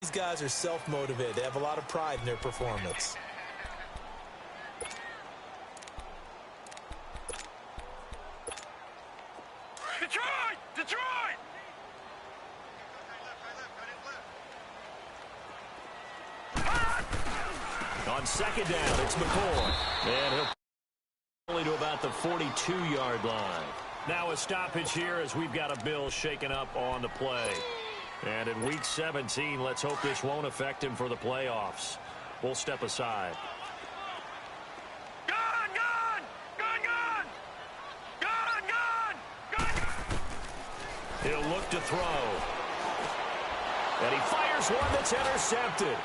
These guys are self-motivated. They have a lot of pride in their performance. Detroit! Detroit! On second down, it's McCoy. And he'll only to about the 42-yard line. Now a stoppage here as we've got a Bill shaken up on the play. And in Week 17, let's hope this won't affect him for the playoffs. We'll step aside. Gun! Gun! Gun! Gun! Gun! Gun! Gun! He'll look to throw. And he fires one that's intercepted.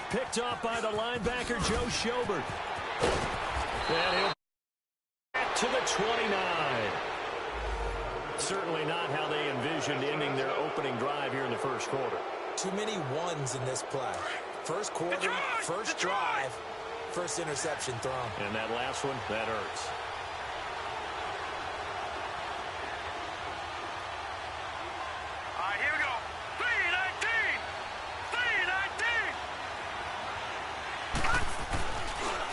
Picked off by the linebacker, Joe Schobert. And he'll back to the 29. Certainly not how they envisioned ending their opening drive here in the first quarter. Too many ones in this play. First quarter, first drive, first interception thrown. And that last one, that hurts. All right, here we go. 3-19! 3-19!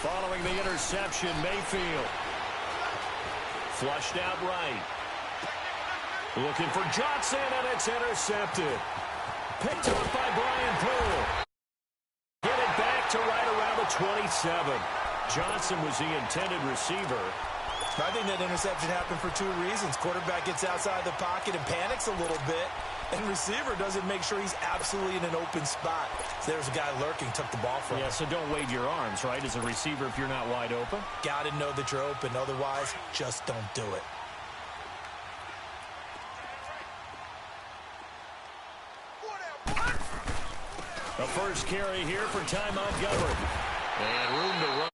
Following the interception, Mayfield. Flushed out right. Looking for Johnson, and it's intercepted. Picked up by Brian Poole. Get it back to right around the 27. Johnson was the intended receiver. I think that interception happened for two reasons. Quarterback gets outside the pocket and panics a little bit, and receiver doesn't make sure he's absolutely in an open spot. So there's a guy lurking, took the ball from him. Yeah, so don't wave your arms, right, as a receiver if you're not wide open. Got to know that you're open. Otherwise, just don't do it. The first carry here for Ty Montgomery. And room to run.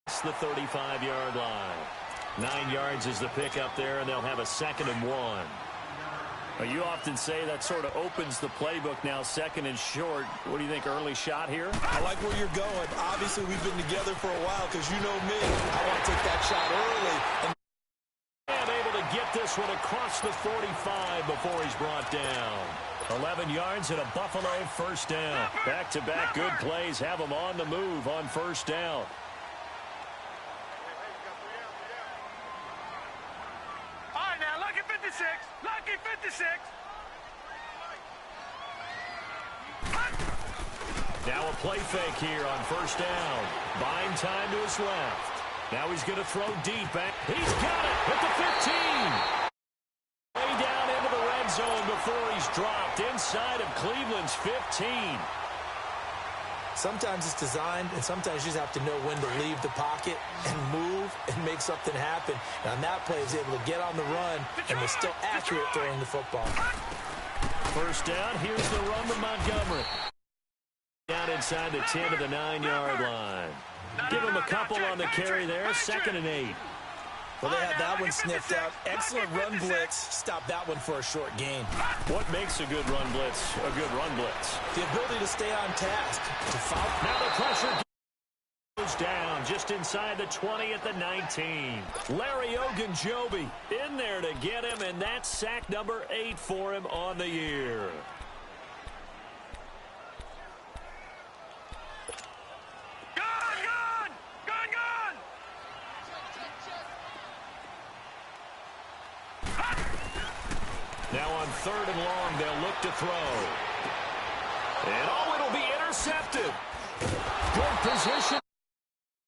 It's the 35-yard line. 9 yards is the pickup there, and they'll have a 2nd and 1. Well, you often say that sort of opens the playbook now, 2nd and short. What do you think, early shot here? I like where you're going. Obviously, we've been together for a while because you know me. I want to take that shot early. And able to get this one across the 45 before he's brought down. 11 yards and a Buffalo first down. Back-to-back good plays have them on the move on first down. All right, now, lucky 56. Lucky 56. Now a play fake here on first down. Buying time to his left. Now he's going to throw deep. He's got it at the 15. Way down into the red zone before he's dropped inside of Cleveland's 15. Sometimes it's designed, and sometimes you just have to know when to leave the pocket and move and make something happen. And on that play, he was able to get on the run and was still accurate throwing the football. First down, here's the run to Montgomery. Down inside the 10 to the 9-yard line. Give him a couple on the carry there, 2nd and 8. Well, they had that one sniffed out. Excellent run blitz. Stop that one for a short gain. What makes a good run blitz a good run blitz? The ability to stay on task. To follow. Now the pressure goes down just inside the 20 at the 19. Larry Ogunjobi in there to get him, and that's sack number 8 for him on the year. Now on 3rd and long, they'll look to throw. And it'll be intercepted. Good position.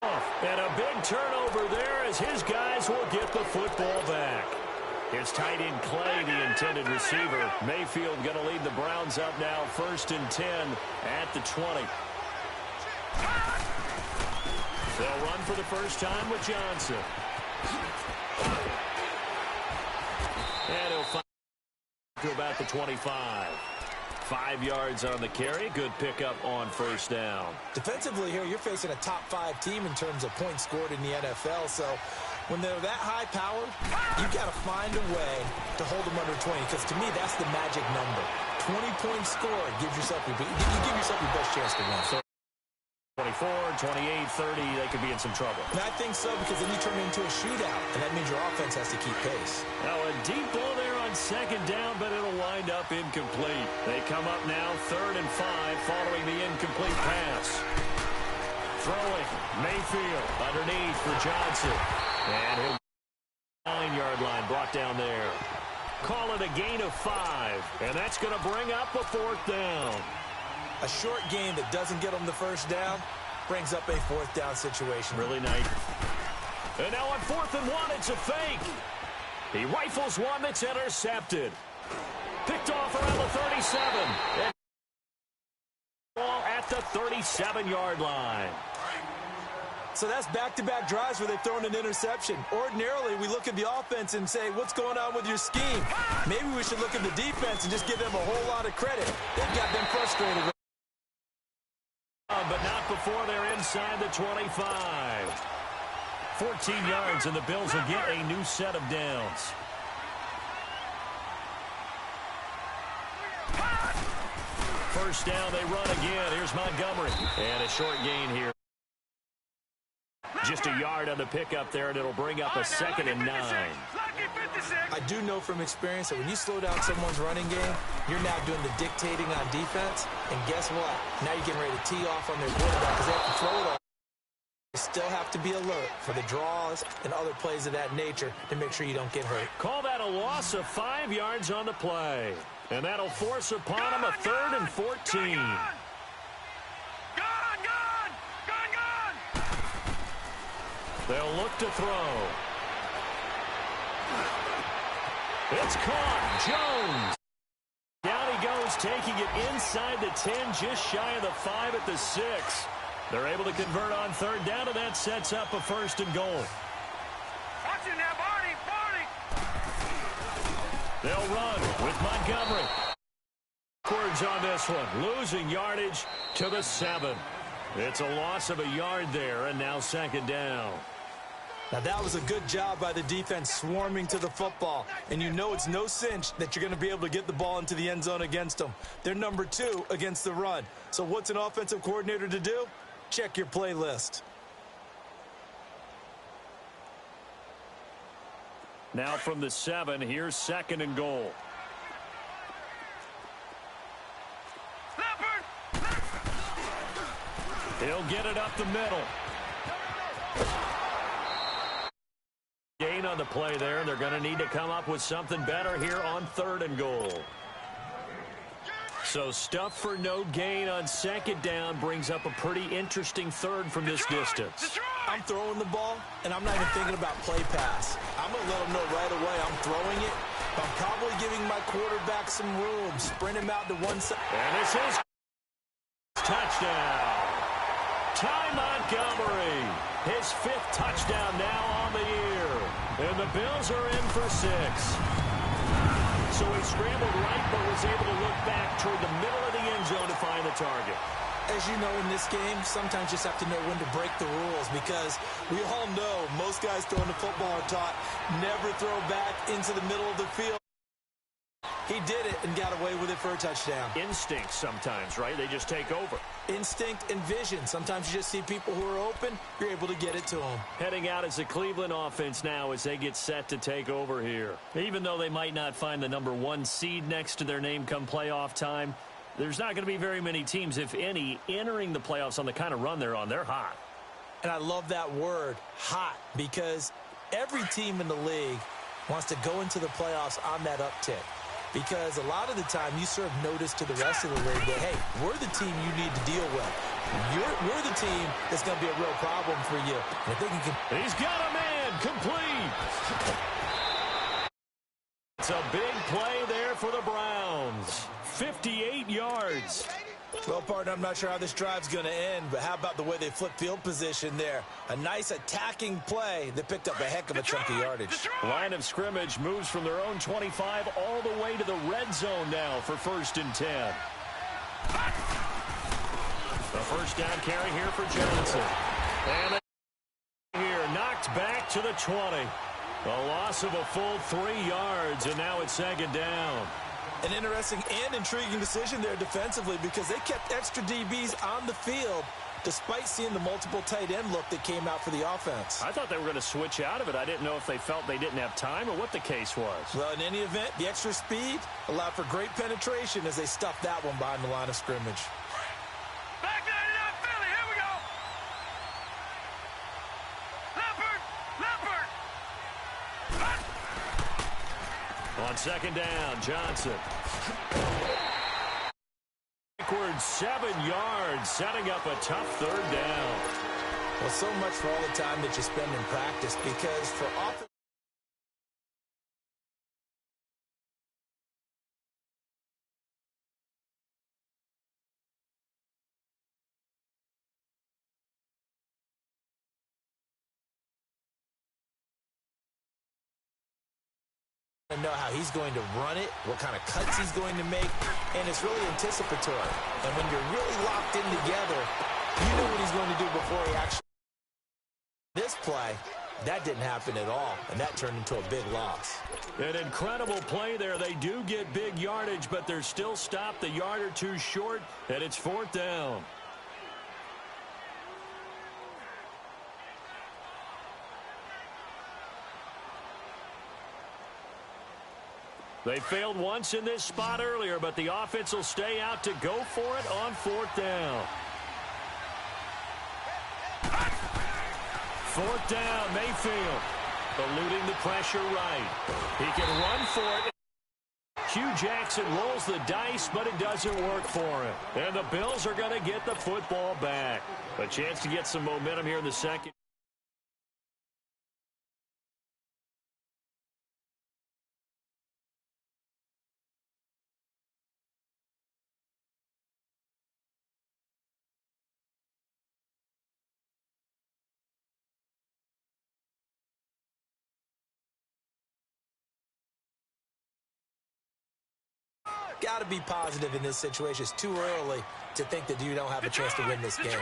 And a big turnover there as his guys will get the football back. It's tight end Clay, the intended receiver. Mayfield going to lead the Browns up now, 1st and 10 at the 20. They'll run for the first time with Johnson. And he'll find to about the 25. 5 yards on the carry. Good pickup on first down. Defensively here, you're facing a top 5 team in terms of points scored in the NFL. So when they're that high powered, you've got to find a way to hold them under 20. Because to me, that's the magic number. 20-point score gives yourself you give yourself your best chance to win. So 24, 28, 30, they could be in some trouble. And I think so, because then you turn it into a shootout, and that means your offense has to keep pace. Now a deep ball there on on second down, but it'll wind up incomplete. They come up now 3rd and 5 following the incomplete pass. Throwing, Mayfield underneath for Johnson. And he'll 9-yard line brought down there. Call it a gain of 5, and that's going to bring up a 4th down. A short game that doesn't get them the first down brings up a 4th down situation. Really nice. And now on 4th and 1, it's a fake. He rifles one that's intercepted. Picked off around the 37. And ball at the 37-yard line. So that's back-to-back drives where they've thrown an interception. Ordinarily, we look at the offense and say, what's going on with your scheme? Maybe we should look at the defense and just give them a whole lot of credit. They've got them frustrated. But not before they're inside the 25. 14 yards, and the Bills will get a new set of downs. First down, they run again. Here's Montgomery. And a short gain here. Just a yard on the pickup there, and it'll bring up a 2nd and 9. I do know from experience that when you slow down someone's running game, you're now doing the dictating on defense. And guess what? Now you're getting ready to tee off on their quarterback because they have to throw it all. You still have to be alert for the draws and other plays of that nature to make sure you don't get hurt. Call that a loss of 5 yards on the play. And that'll force upon him a 3rd and 14. They'll look to throw. It's caught. Jones. Down he goes, taking it inside the 10, just shy of the 5 at the 6. They're able to convert on 3rd down, and that sets up a 1st and goal. Watching that, Barney. They'll run with Montgomery. Backwards on this one, losing yardage to the 7. It's a loss of a yard there, and now 2nd down. Now, that was a good job by the defense swarming to the football. And you know it's no cinch that you're going to be able to get the ball into the end zone against them. They're number 2 against the run. So what's an offensive coordinator to do? Check your playlist. Now from the 7, here's 2nd and goal. He'll get it up the middle. Gain on the play there, and they're going to need to come up with something better here on 3rd and goal. So stuff for no gain on 2nd down brings up a pretty interesting 3rd from this distance. I'm throwing the ball, and I'm not even thinking about play pass. I'm going to let them know right away I'm throwing it. I'm probably giving my quarterback some room, sprint him out to one side. And this is touchdown. Ty Montgomery, his 5th touchdown now on the year. And the Bills are in for 6. So he scrambled right, but was able to look back toward the middle of the end zone to find the target. As you know, in this game, sometimes you just have to know when to break the rules because we all know most guys throwing the football are taught never throw back into the middle of the field. He did it and got away with it for a touchdown. Instinct sometimes, right? They just take over. Instinct and vision. Sometimes you just see people who are open, you're able to get it to them. Heading out as the Cleveland offense now as they get set to take over here. Even though they might not find the number 1 seed next to their name come playoff time, there's not going to be very many teams, if any, entering the playoffs on the kind of run they're on. They're hot. And I love that word, hot, because every team in the league wants to go into the playoffs on that uptick. Because a lot of the time you serve notice to the rest of the league that, hey, we're the team you need to deal with. We're the team that's going to be a real problem for you. And if they can... He's got a man complete. It's a big play there for the Browns. 58 yards. Well, partner, I'm not sure how this drive's going to end, but how about the way they flip field position there? A nice attacking play that picked up a heck of a chunk of yardage. Line of scrimmage moves from their own 25 all the way to the red zone now for 1st and 10. The 1st down carry here for Johnson. And here knocked back to the 20. A loss of a full 3 yards, and now it's 2nd down. An interesting and intriguing decision there defensively because they kept extra DBs on the field despite seeing the multiple tight end look that came out for the offense. I thought they were going to switch out of it. I didn't know if they felt they didn't have time or what the case was. Well, in any event, the extra speed allowed for great penetration as they stuffed that one behind the line of scrimmage. Back 99 Philly, here we go. Leopard. On second down, Johnson. Backward 7 yards, setting up a tough third down. Well, so much for all the time that you spend in practice, because for offense, to know how he's going to run it, what kind of cuts he's going to make, and it's really anticipatory. And when you're really locked in together, you know what he's going to do before he actually. This play, that didn't happen at all, and that turned into a big loss. An incredible play there. They do get big yardage, but they're still stopped a yard or two short, and it's fourth down. They failed once in this spot earlier, but the offense will stay out to go for it on fourth down. Fourth down, Mayfield. Eluding the pressure right. He can run for it. Hugh Jackson rolls the dice, but it doesn't work for him. And the Bills are going to get the football back. A chance to get some momentum here in the second. Got to be positive in this situation. It's too early to think that you don't have a chance to win this game.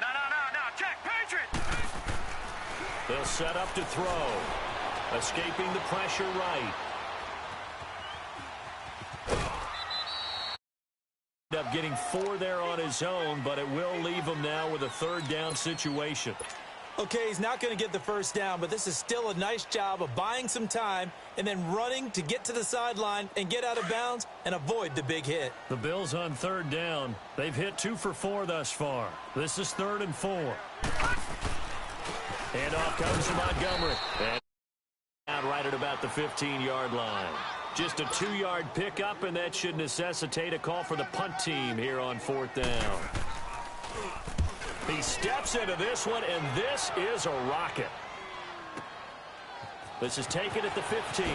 No, check, Patriot. They'll set up to throw. Escaping the pressure right. End up getting 4 there on his own, but it will leave him now with a third down situation. Okay, he's not going to get the first down, but this is still a nice job of buying some time and then running to get to the sideline and get out of bounds and avoid the big hit. The Bills on third down. They've hit 2 for 4 thus far. This is 3rd and 4. And off comes to Montgomery. And out right at about the 15-yard line. Just a 2-yard pickup, and that should necessitate a call for the punt team here on fourth down. He steps into this one, and this is a rocket. This is taken at the 15.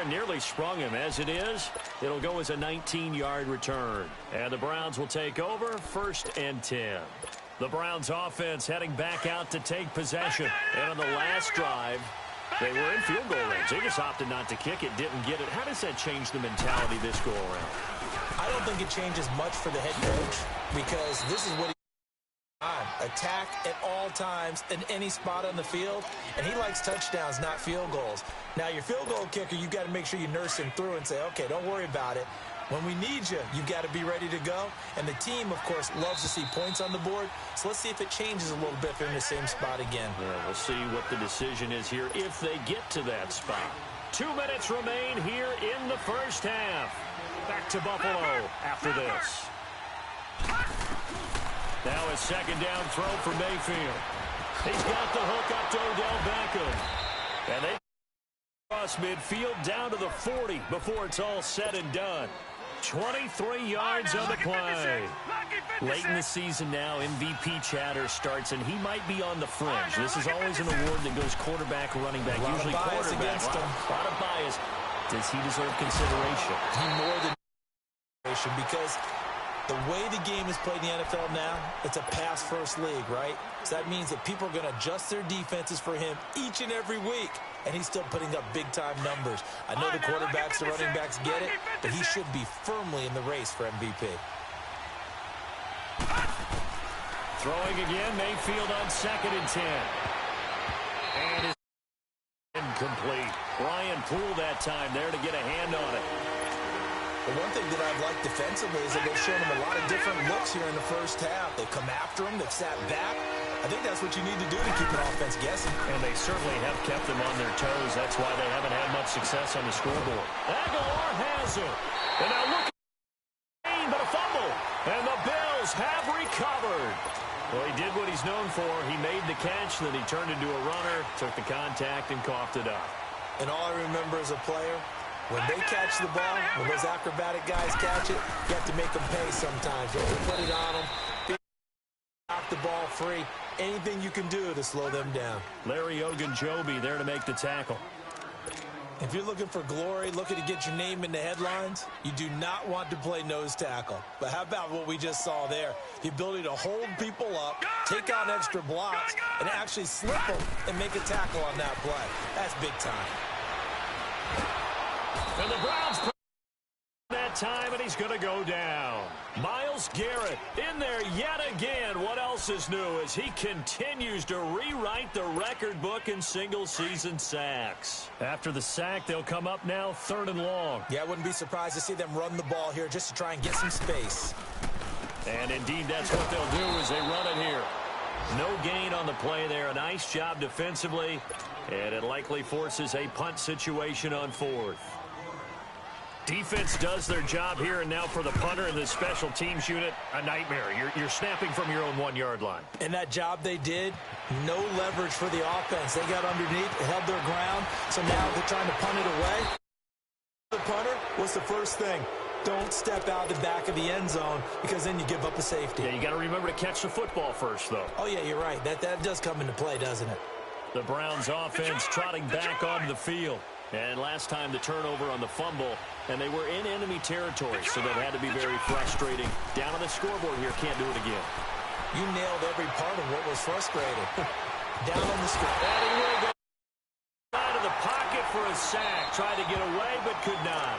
Nearly sprung him. As it is, it'll go as a 19-yard return. And the Browns will take over, 1st and 10. The Browns offense heading back out to take possession. And on the last drive, they were in field goal range. They just opted not to kick it, didn't get it. How does that change the mentality this go around? I don't think it changes much for the head coach, because this is what he attack at all times in any spot on the field, and he likes touchdowns, not field goals. Now, your field goal kicker, you've got to make sure you nurse him through and say, okay, don't worry about it. When we need you, you've got to be ready to go. And the team, of course, loves to see points on the board. So let's see if it changes a little bit if they're in the same spot again. Yeah, we'll see what the decision is here if they get to that spot. 2 minutes remain here in the first half. Back to Buffalo after this. Now a second down throw for Mayfield. He's got the hook up to Odell Beckham. And they cross midfield down to the 40 before it's all said and done. 23 yards on the play. Late in the season now, MVP chatter starts, and he might be on the fringe. This is always an award that goes quarterback, running back, usually quarterback. A lot of bias. Does he deserve consideration? He more than consideration, because the way the game is played in the NFL now, it's a pass-first league, right? So that means that people are going to adjust their defenses for him each and every week, and he's still putting up big-time numbers. I know the quarterbacks, the running backs get it, but he should be firmly in the race for MVP. Throwing again, Mayfield on 2nd and 10. And is incomplete. Ryan Poole that time there to get a hand on it. The one thing that I've liked defensively is that they've shown him a lot of different looks here in the first half. They come after him. They've sat back. I think that's what you need to do to keep an offense guessing. And they certainly have kept them on their toes. That's why they haven't had much success on the scoreboard. Aguilar has it. And now look at the but a fumble. And the Bills have recovered. Well, he did what he's known for. He made the catch, then he turned into a runner, took the contact, and coughed it up. And all I remember as a player, when they catch the ball, when those acrobatic guys catch it, you have to make them pay sometimes. You have to put it on them, knock the ball free. Anything you can do to slow them down. Larry Ogunjobi there to make the tackle. If you're looking for glory, looking to get your name in the headlines, you do not want to play nose tackle. But how about what we just saw there? The ability to hold people up, take out extra blocks, and actually slip them and make a tackle on that play. That's big time. And the Browns that time, and he's going to go down. Myles Garrett in there yet again. What else is new as he continues to rewrite the record book in single-season sacks. After the sack, they'll come up now 3rd and long. Yeah, I wouldn't be surprised to see them run the ball here just to try and get some space. And indeed, that's what they'll do as they run it here. No gain on the play there. A nice job defensively, and it likely forces a punt situation on 4th. Defense does their job here, and now for the punter and the special teams unit, a nightmare. You're snapping from your own 1-yard line. And that job they did, no leverage for the offense. They got underneath, held their ground, so now they're trying to punt it away. The punter, what's the first thing? Don't step out the back of the end zone because then you give up a safety. Yeah, you got to remember to catch the football first, though. Oh, yeah, you're right. That does come into play, doesn't it? The Browns offense trotting back onto the field. And last time the turnover on the fumble, and they were in enemy territory, so that had to be very frustrating. Down on the scoreboard here, can't do it again. You nailed every part of what was frustrating. Down on the scoreboard. And he will go out of the pocket for a sack. Tried to get away, but could not.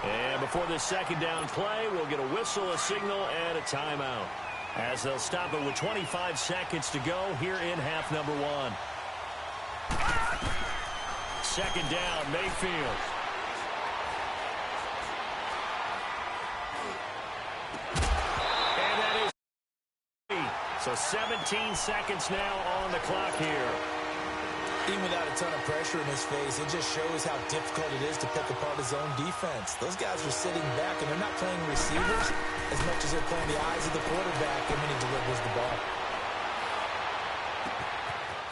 And before this second down play, we'll get a whistle, a signal, and a timeout. As they'll stop it with 25 seconds to go here in half number 1. Second down, Mayfield. And that is so 17 seconds now on the clock here. Even without a ton of pressure in his face, it just shows how difficult it is to pick apart his own defense. Those guys are sitting back, and they're not playing receivers as much as they're playing the eyes of the quarterback and when he delivers the ball.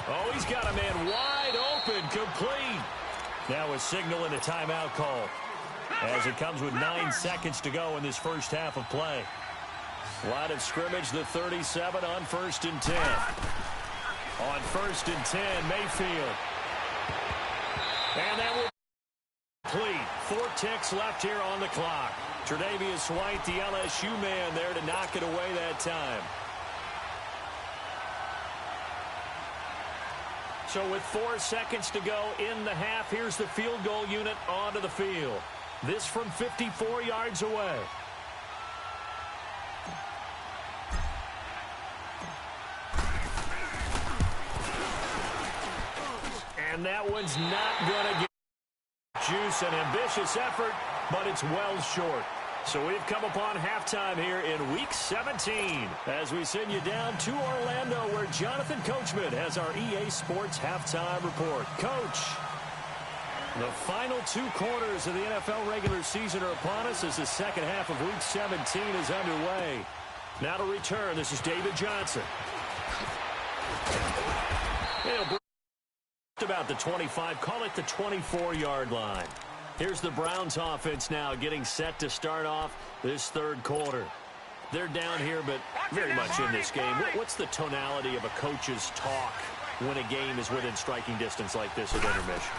Oh, he's got a man wide open, complete. Now a signal and a timeout call as it comes with 9 seconds to go in this first half of play. Line of scrimmage, the 37 on 1st and 10. On 1st and 10, Mayfield. And that will be complete. 4 ticks left here on the clock. Tre'Davious White, the LSU man, there to knock it away that time. So with 4 seconds to go in the half, here's the field goal unit onto the field. This from 54 yards away. And that one's not going to get juice. An ambitious effort, but it's well short. So we've come upon halftime here in Week 17 as we send you down to Orlando where Jonathan Coachman has our EA Sports Halftime Report. Coach, the final 2 quarters of the NFL regular season are upon us as the second half of Week 17 is underway. Now to return, this is David Johnson. He'll bring about the 25, call it the 24-yard line. Here's the Browns offense now getting set to start off this 3rd quarter. They're down here, but very much in this game. What's the tonality of a coach's talk when a game is within striking distance like this at intermission?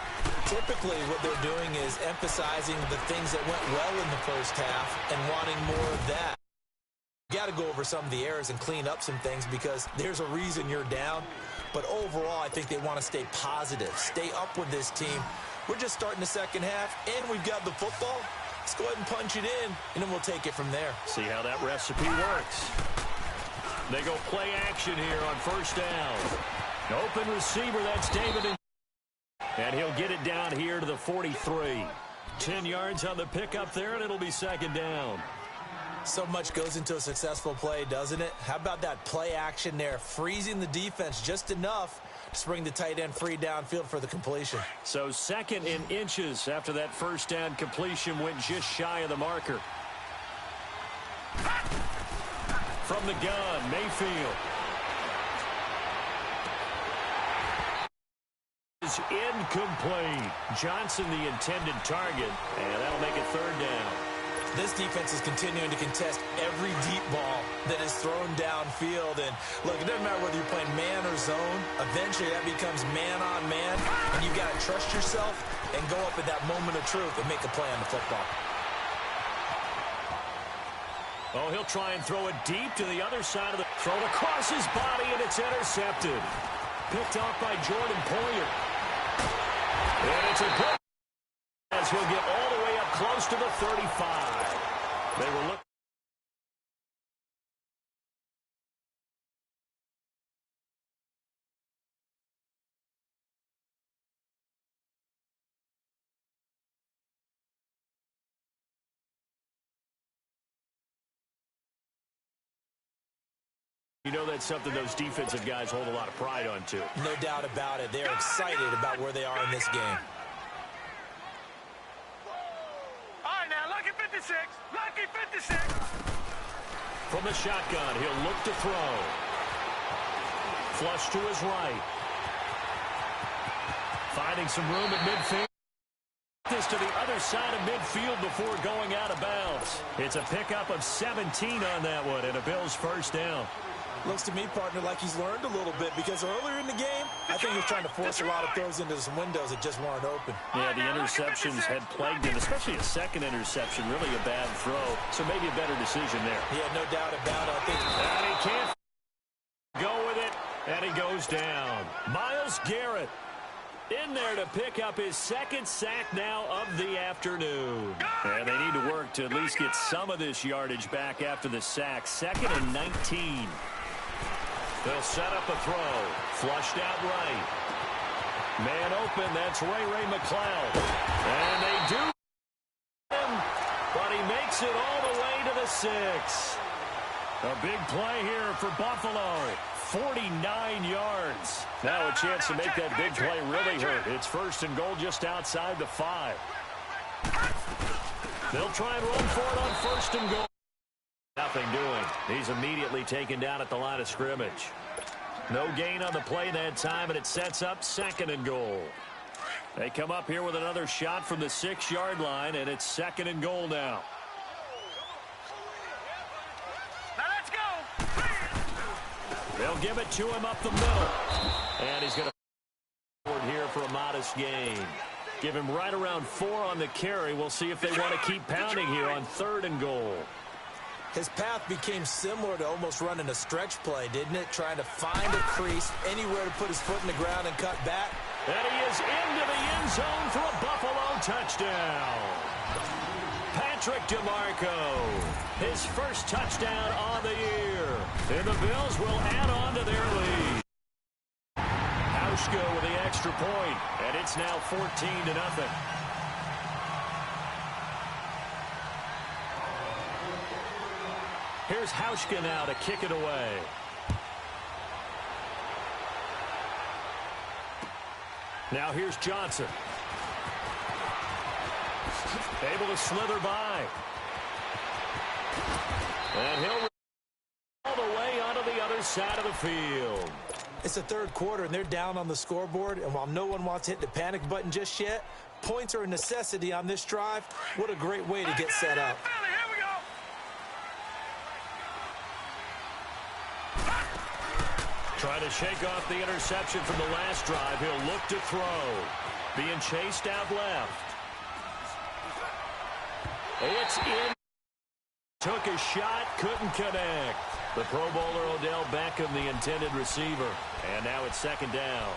Typically, what they're doing is emphasizing the things that went well in the first half and wanting more of that. You got to go over some of the errors and clean up some things because there's a reason you're down. But overall, I think they want to stay positive, stay up with this team. We're just starting the second half, and we've got the football. Let's go ahead and punch it in, and then we'll take it from there. See how that recipe works. They go play action here on 1st down. Open receiver, that's David. And he'll get it down here to the 43. 10 yards on the pickup there, and it'll be second down. So much goes into a successful play, doesn't it? How about that play action there, freezing the defense just enough to bring the tight end free downfield for the completion. So second in inches after that first down completion went just shy of the marker. From the gun, Mayfield. Is incomplete. Johnson the intended target, and that'll make it third down. This defense is continuing to contest every deep ball that is thrown downfield. And, look, it doesn't matter whether you're playing man or zone. Eventually, that becomes man-on-man, and you've got to trust yourself and go up at that moment of truth and make a play on the football. Oh, he'll try and throw it deep to the other side of the throw across his body, and it's intercepted. Picked off by Jordan Poyer. And it's a good as he'll get all the way up close to the 35. They were looking. You know that's something those defensive guys hold a lot of pride on, too. No doubt about it. They're excited about where they are in this game. All right, now, lucky 56. Lucky 56. From the shotgun, he'll look to throw. Flush to his right. Finding some room at midfield. This to the other side of midfield before going out of bounds. It's a pickup of 17 on that one, and a Bills first down. Looks to me, partner, like he's learned a little bit because earlier in the game, I think he was trying to force a lot of throws into some windows that just weren't open. Yeah, the interceptions had plagued him, especially a second interception, really a bad throw. So maybe a better decision there. Yeah, no doubt about it. I think. And he can't go with it, and he goes down. Myles Garrett in there to pick up his second sack now of the afternoon. And they need to work to at least get some of this yardage back after the sack. 2nd and 19. They'll set up a throw. Flushed out right. Man open. That's Ray McCloud. And they do him, but he makes it all the way to the 6. A big play here for Buffalo. 49 yards. Now a chance to make that big play really hurt. It's 1st and goal just outside the 5. They'll try and run for it on 1st and goal. Nothing doing. He's immediately taken down at the line of scrimmage. No gain on the play that time, and it sets up 2nd and goal. They come up here with another shot from the 6-yard line, and it's 2nd and goal now. Now let's go. They'll give it to him up the middle. And he's going to forward here for a modest gain. Give him right around 4 on the carry. We'll see if they want to keep pounding here on 3rd and goal. His path became similar to almost running a stretch play, didn't it? Trying to find a crease, anywhere to put his foot in the ground and cut back. And he is into the end zone for a Buffalo touchdown. Patrick DeMarco, his first touchdown on the year. And the Bills will add on to their lead. Hauschka with the extra point, and it's now 14-0. Here's Hauschka now to kick it away. Now here's Johnson. Able to slither by. And he'll all the way onto the other side of the field. It's the 3rd quarter, and they're down on the scoreboard. And while no one wants to hit the panic button just yet, points are a necessity on this drive. What a great way to get set up. Trying to shake off the interception from the last drive. He'll look to throw. Being chased out left. It's in. Took a shot, couldn't connect. The Pro Bowler Odell Beckham, the intended receiver. And now it's 2nd down.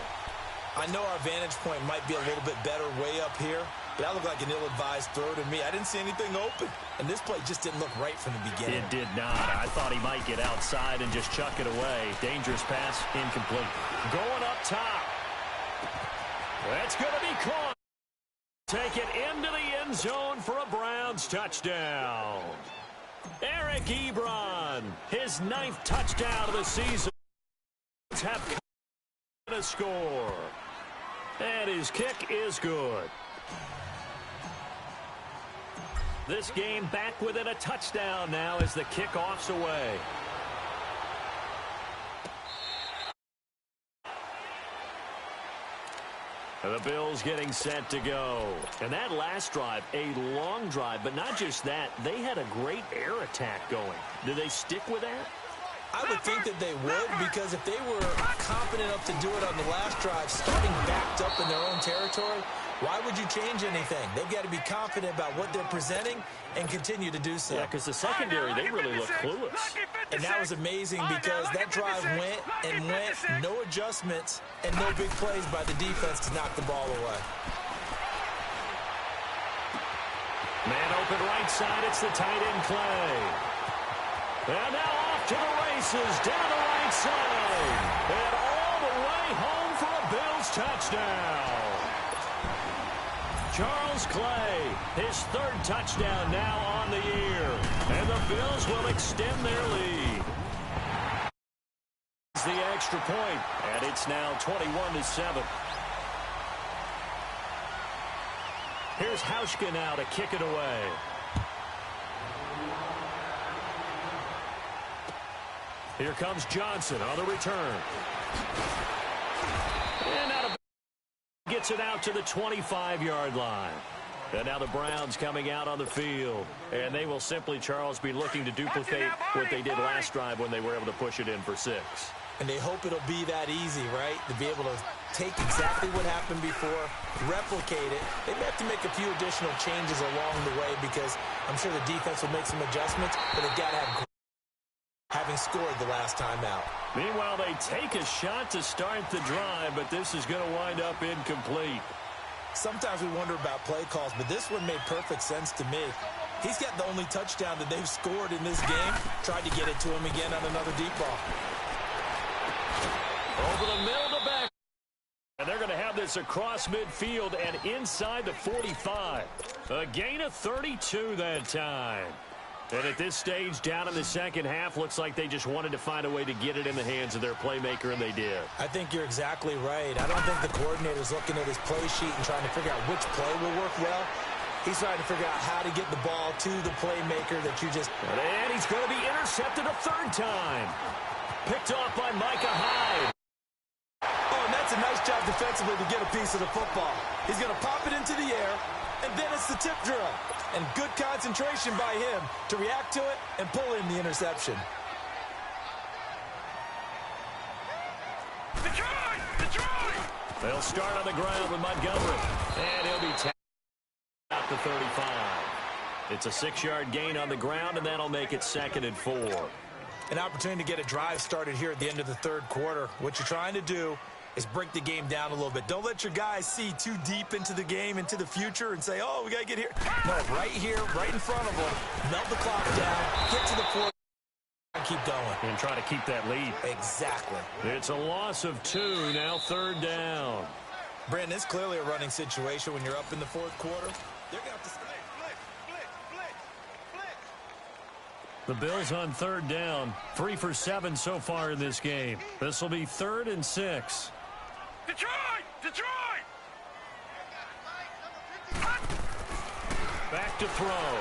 I know our vantage point might be a little bit better way up here, but that looked like an ill-advised throw to me. I didn't see anything open, and this play just didn't look right from the beginning. It did not. I thought he might get outside and just chuck it away. Dangerous pass, incomplete. Going up top. That's going to be caught. Take it into the end zone for a Browns touchdown. Eric Ebron, his 9th touchdown of the season. Have a score. And his kick is good. This game back within a touchdown now as the kickoff's away. The Bills getting set to go. And that last drive, a long drive, but not just that. They had a great air attack going. Do they stick with that? I would think that they would, because if they were confident enough to do it on the last drive, starting backed up in their own territory, why would you change anything? They've got to be confident about what they're presenting and continue to do so. Yeah, because the secondary, they really look clueless. And that was amazing because that drive went, no adjustments, and no big plays by the defense to knock the ball away. Man open right side, it's the tight end Clay. And now off to the races, down the right side. And all the way home for a Bills touchdown. Charles Clay, his 3rd touchdown now on the year. And the Bills will extend their lead. It's the extra point, and it's now 21-7. Here's Hauschka now to kick it away. Here comes Johnson on the return. And out of gets it out to the 25-yard line. And now the Browns coming out on the field. And they will simply, Charles, be looking to duplicate what they did last drive when they were able to push it in for 6. And they hope it'll be that easy, right? To be able to take exactly what happened before, replicate it. They may have to make a few additional changes along the way because I'm sure the defense will make some adjustments, but they've got to have having scored the last time out. Meanwhile, they take a shot to start the drive, but this is going to wind up incomplete. Sometimes we wonder about play calls, but this one made perfect sense to me. He's got the only touchdown that they've scored in this game. Tried to get it to him again on another deep ball. Over the middle to back. And they're going to have this across midfield and inside the 45. A gain of 32 that time. And at this stage, down in the second half, looks like they just wanted to find a way to get it in the hands of their playmaker, and they did. I think you're exactly right. I don't think the coordinator's looking at his play sheet and trying to figure out which play will work well. He's trying to figure out how to get the ball to the playmaker that you just... And he's going to be intercepted a 3rd time. Picked off by Micah Hyde. Oh, and that's a nice job defensively to get a piece of the football. He's going to pop it into the air, and then it's the tip drill. And good concentration by him to react to it and pull in the interception. Detroit! They'll start on the ground with Montgomery. And he'll be tapped out to 35. It's a 6-yard gain on the ground, and that'll make it 2nd and 4. An opportunity to get a drive started here at the end of the 3rd quarter. What you're trying to do is break the game down a little bit. Don't let your guys see too deep into the game, into the future, and say, oh, we got to get here. No, right here, right in front of them. Melt the clock down, get to the 4, and keep going. And try to keep that lead. Exactly. It's a loss of 2, now 3rd down. Brandon, it's clearly a running situation when you're up in the 4th quarter. They're going to have to... The Bills on 3rd down, 3 for 7 so far in this game. This will be 3rd and 6. Detroit! Back to throw.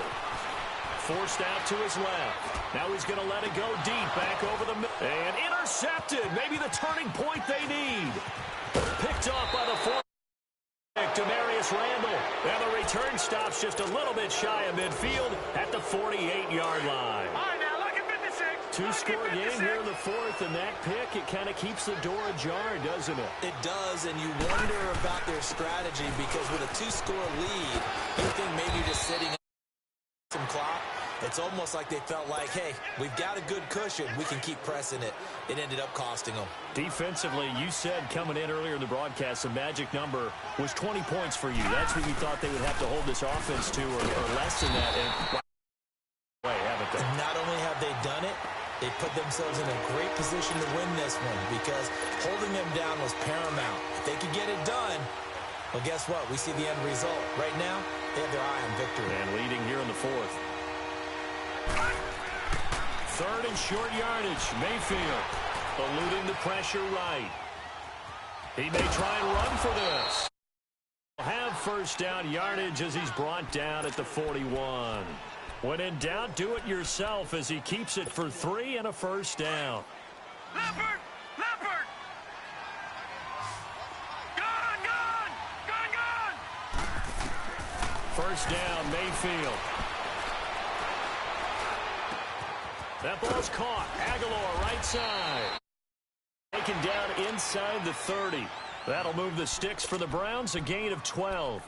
Forced out to his left. Now he's going to let it go deep, back over the middle. And intercepted. Maybe the turning point they need. Picked off by the 4. Demarius Randall. And the return stops just a little bit shy of midfield at the 48-yard line. All right, now, look at 56. Two-score game here in the 4th, and that pick, it kind of keeps the door ajar, doesn't it? It does, and you wonder about their strategy because with a 2-score lead, you think maybe you're just sitting some clock. It's almost like they felt like, hey, we've got a good cushion. We can keep pressing it. It ended up costing them. Defensively, you said coming in earlier in the broadcast, the magic number was 20 points for you. That's what you thought they would have to hold this offense to or less than that. And haven't they? Not only have they done it, they put themselves in a great position to win this one because holding them down was paramount. If they could get it done, Well, guess what? We see the end result. Right now, they have their eye on victory. And leading here in the fourth. Third and short yardage. Mayfield eluding the pressure right. He may try and run for this. Have first down yardage as he's brought down at the 41. When in doubt, do it yourself as he keeps it for 3 and a first down. Leopard! Leopard! Gun! Gun! Gun! Gun! First down, Mayfield. That ball's caught. Aguilar right side. Taken down inside the 30. That'll move the sticks for the Browns, a gain of 12.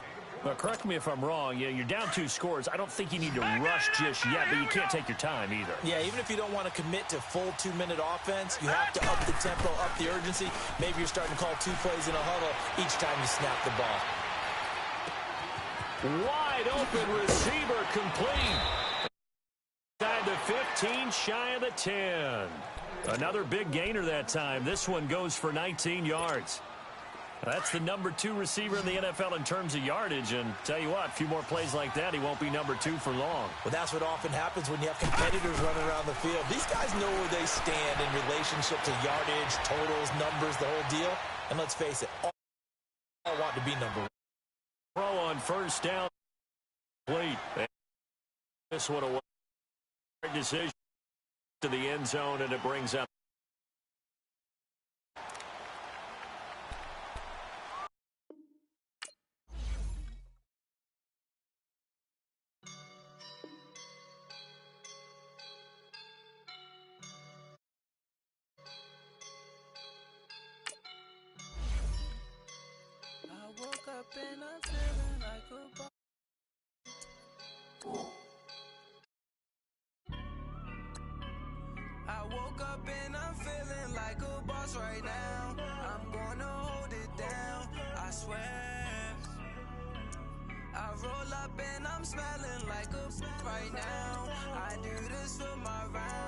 Now, correct me if I'm wrong. Yeah, you're down 2 scores. I don't think you need to rush just yet, but you can't take your time either. Yeah, even if you don't want to commit to full 2-minute offense, you have to up the tempo, up the urgency. Maybe you're starting to call 2 plays in a huddle each time you snap the ball. Wide open receiver complete. Inside the 15, shy of the 10. Another big gainer that time. This one goes for 19 yards. That's the number 2 receiver in the NFL in terms of yardage. And tell you what, a few more plays like that, he won't be number 2 for long. Well, that's what often happens when you have competitors running around the field. These guys know where they stand in relationship to yardage, totals, numbers, the whole deal. And let's face it, all want to be number 1. Throw on first down. Complete. This one away. Decision to the end zone, and it brings up. I woke up and I'm feeling like a boss. I woke up and I'm feeling like a boss right now. I'm gonna hold it down, I swear. I roll up and I'm smelling like a right now. I do this for my rhyme.